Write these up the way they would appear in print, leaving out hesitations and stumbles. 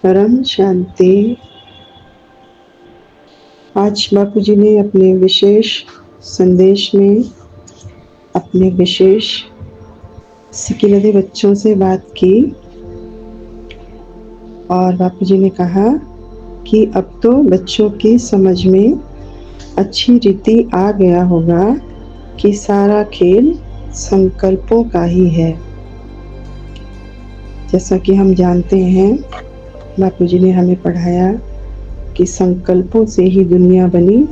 परम शांति। आज बापू जी ने अपने विशेष संदेश में अपने विशेष सिकिलधे बच्चों से बात की और बापू जी ने कहा कि अब तो बच्चों की समझ में अच्छी रीति आ गया होगा कि सारा खेल संकल्पों का ही है। जैसा कि हम जानते हैं, बापू जी ने हमें पढ़ाया कि संकल्पों से ही दुनिया बनी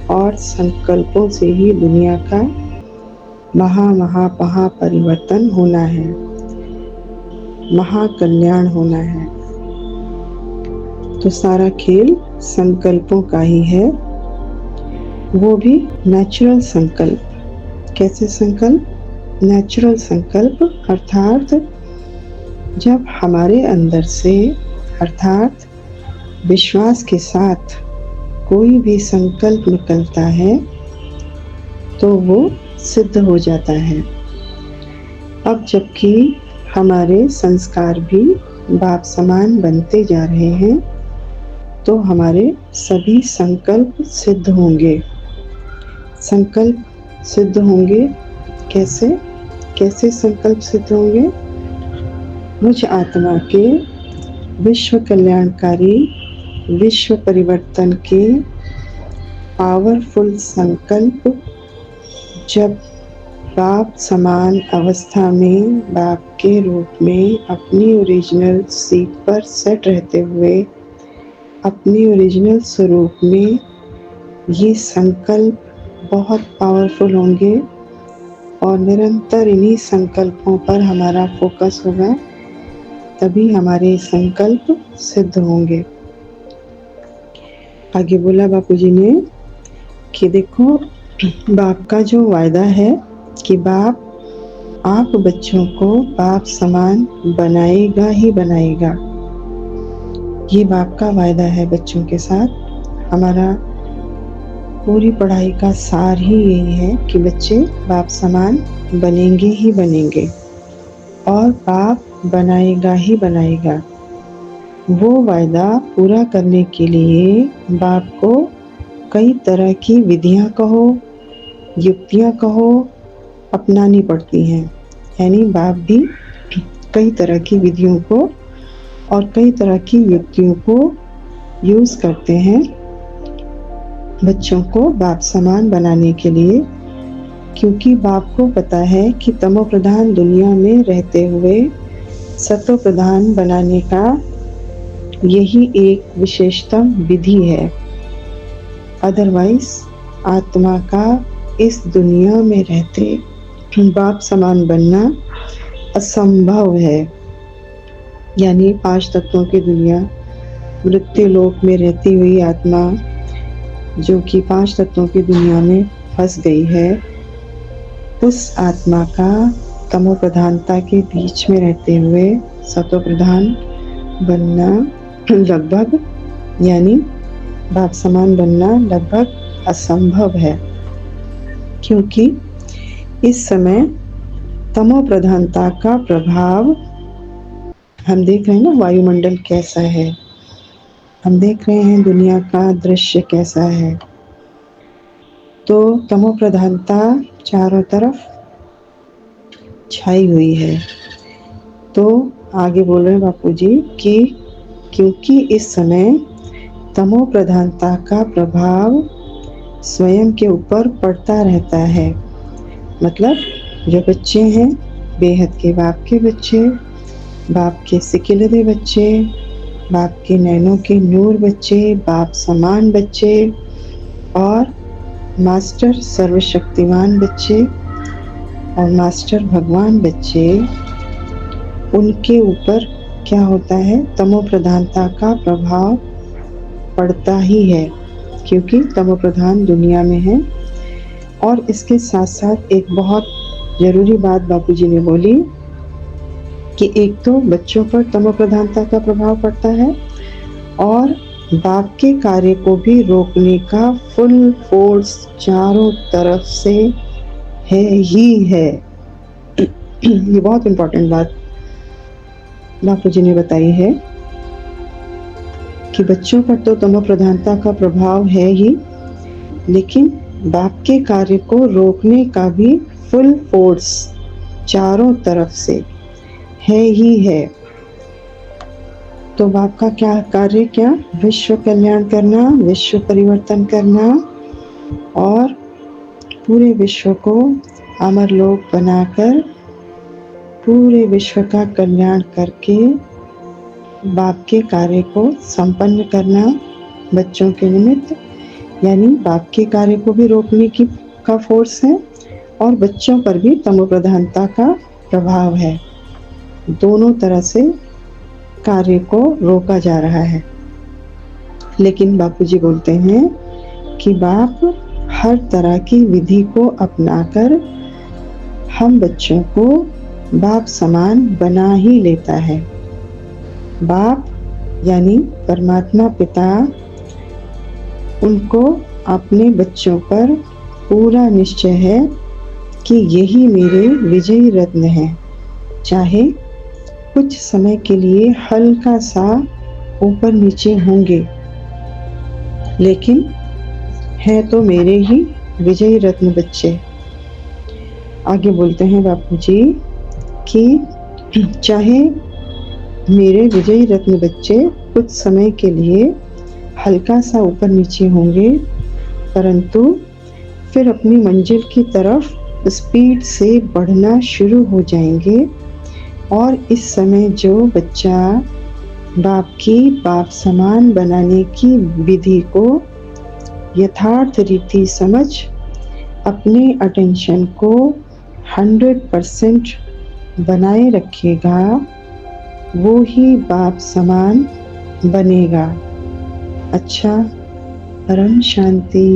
और संकल्पों से ही दुनिया का महा परिवर्तन होना है, महाकल्याण होना है। तो सारा खेल संकल्पों का ही है, वो भी नेचुरल संकल्प। कैसे संकल्प? नेचुरल संकल्प अर्थात जब हमारे अंदर से अर्थात विश्वास के साथ कोई भी संकल्प निकलता है तो वो सिद्ध हो जाता है। अब जबकि हमारे संस्कार भी बाप समान बनते जा रहे हैं तो हमारे सभी संकल्प सिद्ध होंगे। संकल्प सिद्ध होंगे कैसे? कैसे संकल्प सिद्ध होंगे? मुझ आत्मा के विश्व कल्याणकारी, विश्व परिवर्तन के पावरफुल संकल्प जब बाप समान अवस्था में बाप के रूप में अपनी ओरिजिनल सीट पर सेट रहते हुए अपनी ओरिजिनल स्वरूप में ये संकल्प बहुत पावरफुल होंगे और निरंतर इन्हीं संकल्पों पर हमारा फोकस होगा, तभी हमारे संकल्प सिद्ध होंगे। आगे बोला बापू जी ने कि देखो, बाप का जो वायदा है कि बाप आप बच्चों को बाप समान बनाएगा ही बनाएगा। ये बाप का वायदा है बच्चों के साथ। हमारा पूरी पढ़ाई का सार ही यही है कि बच्चे बाप समान बनेंगे ही बनेंगे और बाप बनाएगा ही बनाएगा। वो वायदा पूरा करने के लिए बाप को कई तरह की विधियां कहो, युक्तियां कहो, अपनानी पड़ती हैं। यानी बाप भी कई तरह की विधियों को और कई तरह की युक्तियों को यूज करते हैं बच्चों को बाप समान बनाने के लिए, क्योंकि बाप को पता है कि तमो प्रधान दुनिया में रहते हुए सतो प्रधान बनाने का यही एक विशेषतम विधि है। अदरवाइज आत्मा का इस दुनिया में रहते बाप समान बनना असंभव है। यानी 5 तत्वों की दुनिया, मृत्यु लोक में रहती हुई आत्मा जो कि 5 तत्वों की दुनिया में फंस गई है, उस आत्मा का तमो प्रधानता के बीच में रहते हुए सतो प्रधान बनना लगभग, यानी बाप समान बनना लगभग असंभव है। क्योंकि इस समय तमो प्रधानता का प्रभाव हम देख रहे हैं ना, वायुमंडल कैसा है, हम देख रहे हैं दुनिया का दृश्य कैसा है। तो तमो प्रधानता चारों तरफ छाई हुई है। तो आगे बोल रहे हैं बापू जी कि क्योंकि इस समय तमो प्रधानता का प्रभाव स्वयं के ऊपर पड़ता रहता है। मतलब जो बच्चे हैं बेहद के बाप के बच्चे, बाप के सिकिलधे बच्चे, बाप के नैनों के नूर बच्चे, बाप समान बच्चे और मास्टर सर्वशक्तिमान बच्चे और मास्टर भगवान बच्चे, उनके ऊपर क्या होता है? तमो प्रधानता का प्रभाव पड़ता ही है, क्योंकि तमो प्रधान दुनिया में है। और इसके साथ साथ एक बहुत जरूरी बात बापूजी ने बोली कि एक तो बच्चों पर तमो प्रधानता का प्रभाव पड़ता है और बाप के कार्य को भी रोकने का फुल फोर्स चारों तरफ से है ही है। ये बहुत इम्पोर्टेंट बात बापू जी ने बताई है कि बच्चों पर तो तमो प्रधानता का प्रभाव है ही, लेकिन बाप के कार्य को रोकने का भी फुल फोर्स चारों तरफ से है ही है। तो बाप का क्या कार्य, क्या विश्व कल्याण करना, विश्व परिवर्तन करना और पूरे विश्व को अमर लोक बनाकर पूरे विश्व का कल्याण करके बाप के कार्य को संपन्न करना बच्चों के निमित्त, यानी बाप के कार्य को भी रोकने की का फोर्स है और बच्चों पर भी तमो प्रधानता का प्रभाव है। दोनों तरह से कार्य को रोका जा रहा है। लेकिन बापूजी बोलते हैं कि बाप हर तरह की विधि को अपनाकर हम बच्चों को बाप समान बना ही लेता है। बाप यानी परमात्मा पिता, उनको अपने बच्चों पर पूरा निश्चय है कि यही मेरे विजयी रत्न हैं। चाहे कुछ समय के लिए हल्का सा ऊपर नीचे होंगे, लेकिन है तो मेरे ही विजयी रत्न बच्चे। आगे बोलते हैं बापूजी कि चाहे मेरे विजयी रत्न बच्चे कुछ समय के लिए हल्का सा ऊपर नीचे होंगे, परंतु फिर अपनी मंजिल की तरफ स्पीड से बढ़ना शुरू हो जाएंगे। और इस समय जो बच्चा बाप की बाप समान बनाने की विधि को यथार्थ रीति समझ अपने अटेंशन को 100% बनाए रखेगा, वो ही बाप समान बनेगा। अच्छा, परम शांति।